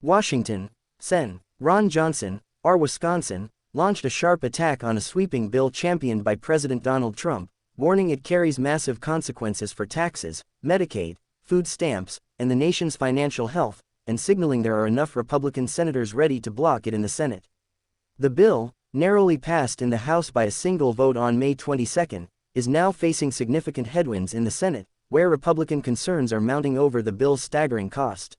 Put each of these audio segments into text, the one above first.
Washington, Sen. Ron Johnson, R. Wisconsin, launched a sharp attack on a sweeping bill championed by President Donald Trump, warning it carries massive consequences for taxes, Medicaid, food stamps, and the nation's financial health, and signaling there are enough Republican senators ready to block it in the Senate. The bill, narrowly passed in the House by a single vote on May 22, is now facing significant headwinds in the Senate, where Republican concerns are mounting over the bill's staggering cost.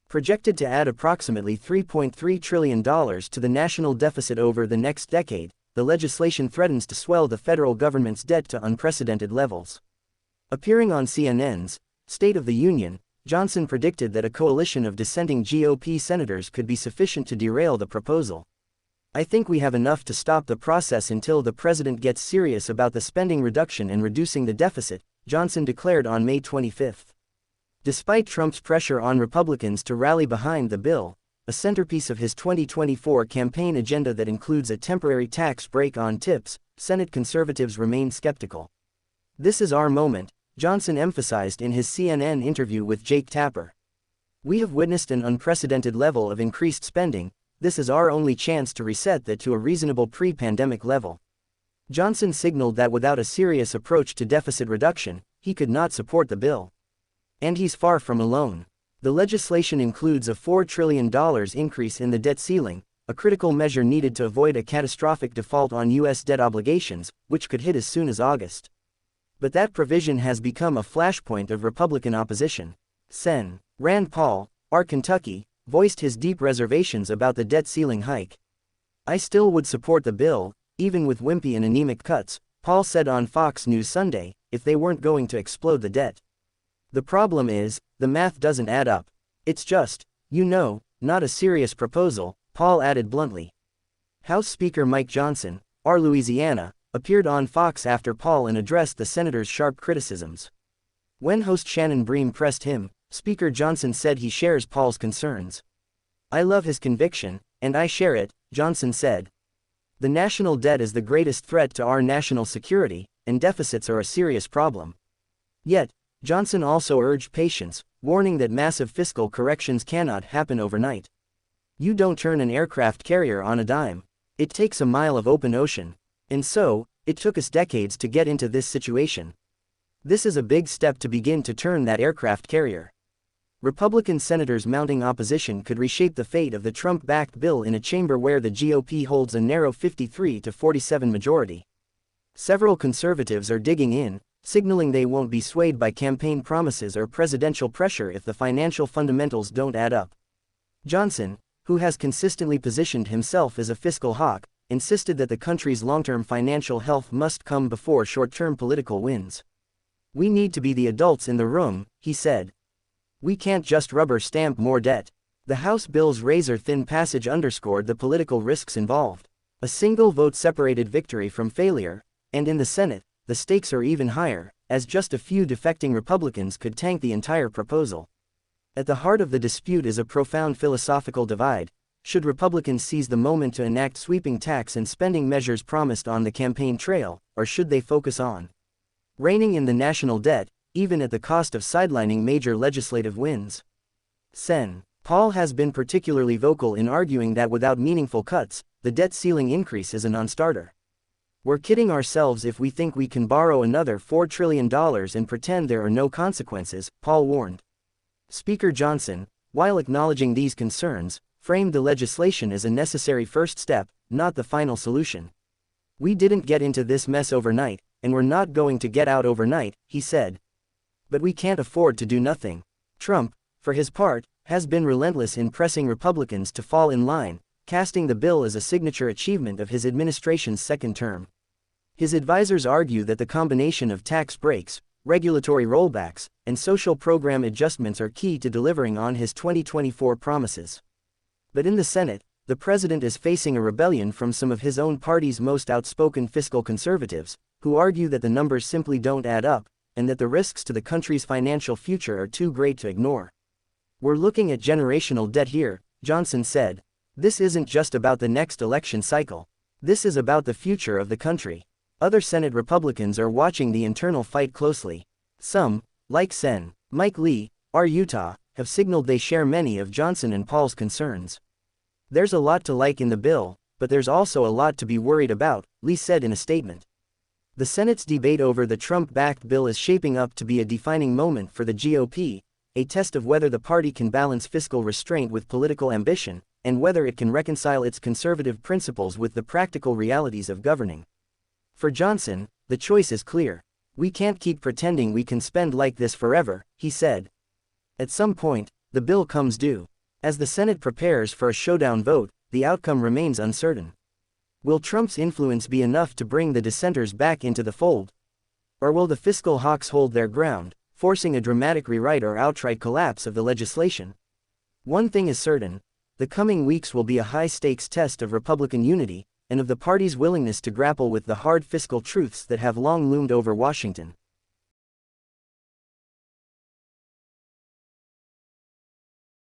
Projected to add approximately $3.3 trillion to the national deficit over the next decade, the legislation threatens to swell the federal government's debt to unprecedented levels. Appearing on CNN's State of the Union, Johnson predicted that a coalition of dissenting GOP senators could be sufficient to derail the proposal. "I think we have enough to stop the process until the president gets serious about the spending reduction and reducing the deficit," Johnson declared on May 25. Despite Trump's pressure on Republicans to rally behind the bill, a centerpiece of his 2024 campaign agenda that includes a temporary tax break on tips, Senate conservatives remain skeptical. "This is our moment," Johnson emphasized in his CNN interview with Jake Tapper. "We have witnessed an unprecedented level of increased spending. This is our only chance to reset that to a reasonable pre-pandemic level." Johnson signaled that without a serious approach to deficit reduction, he could not support the bill. And he's far from alone. The legislation includes a $4 trillion increase in the debt ceiling, a critical measure needed to avoid a catastrophic default on U.S. debt obligations, which could hit as soon as August. But that provision has become a flashpoint of Republican opposition. Sen. Rand Paul, R. Kentucky, voiced his deep reservations about the debt ceiling hike. "I still would support the bill, even with wimpy and anemic cuts," Paul said on Fox News Sunday, "if they weren't going to explode the debt. The problem is, the math doesn't add up. It's just, not a serious proposal," Paul added bluntly. House Speaker Mike Johnson, R. Louisiana, appeared on Fox after Paul and addressed the senator's sharp criticisms. When host Shannon Bream pressed him, Speaker Johnson said he shares Paul's concerns. "I love his conviction, and I share it," Johnson said. "The national debt is the greatest threat to our national security, and deficits are a serious problem." Yet, Johnson also urged patience, warning that massive fiscal corrections cannot happen overnight. "You don't turn an aircraft carrier on a dime. It takes a mile of open ocean. And so, it took us decades to get into this situation. This is a big step to begin to turn that aircraft carrier." Republican senators mounting opposition could reshape the fate of the Trump-backed bill in a chamber where the GOP holds a narrow 53-47 majority. Several conservatives are digging in, signaling they won't be swayed by campaign promises or presidential pressure if the financial fundamentals don't add up. Johnson, who has consistently positioned himself as a fiscal hawk, insisted that the country's long-term financial health must come before short-term political wins. "We need to be the adults in the room," he said. "We can't just rubber stamp more debt." The House bill's razor-thin passage underscored the political risks involved. A single vote separated victory from failure, and in the Senate, the stakes are even higher, as just a few defecting Republicans could tank the entire proposal. At the heart of the dispute is a profound philosophical divide. Should Republicans seize the moment to enact sweeping tax and spending measures promised on the campaign trail, or should they focus on reining in the national debt, even at the cost of sidelining major legislative wins? Sen. Paul has been particularly vocal in arguing that without meaningful cuts, the debt ceiling increase is a non-starter. "We're kidding ourselves if we think we can borrow another $4 trillion and pretend there are no consequences," Paul warned. Speaker Johnson, while acknowledging these concerns, framed the legislation as a necessary first step, not the final solution. "We didn't get into this mess overnight, and we're not going to get out overnight," he said. "But we can't afford to do nothing." Trump, for his part, has been relentless in pressing Republicans to fall in line, casting the bill as a signature achievement of his administration's second term. His advisors argue that the combination of tax breaks, regulatory rollbacks, and social program adjustments are key to delivering on his 2024 promises. But in the Senate, the president is facing a rebellion from some of his own party's most outspoken fiscal conservatives, who argue that the numbers simply don't add up, and that the risks to the country's financial future are too great to ignore. "We're looking at generational debt here," Johnson said. "This isn't just about the next election cycle. This is about the future of the country." Other Senate Republicans are watching the internal fight closely. Some, like Sen. Mike Lee, R. Utah, have signaled they share many of Johnson and Paul's concerns. There's a lot to like in the bill, but there's also a lot to be worried about, Lee said in a statement. The Senate's debate over the Trump-backed bill is shaping up to be a defining moment for the GOP, a test of whether the party can balance fiscal restraint with political ambition, and whether it can reconcile its conservative principles with the practical realities of governing. For Johnson, the choice is clear. We can't keep pretending we can spend like this forever, he said. At some point, the bill comes due. As the Senate prepares for a showdown vote, the outcome remains uncertain. Will Trump's influence be enough to bring the dissenters back into the fold? Or will the fiscal hawks hold their ground, forcing a dramatic rewrite or outright collapse of the legislation? One thing is certain: the coming weeks will be a high-stakes test of Republican unity, and of the party's willingness to grapple with the hard fiscal truths that have long loomed over Washington.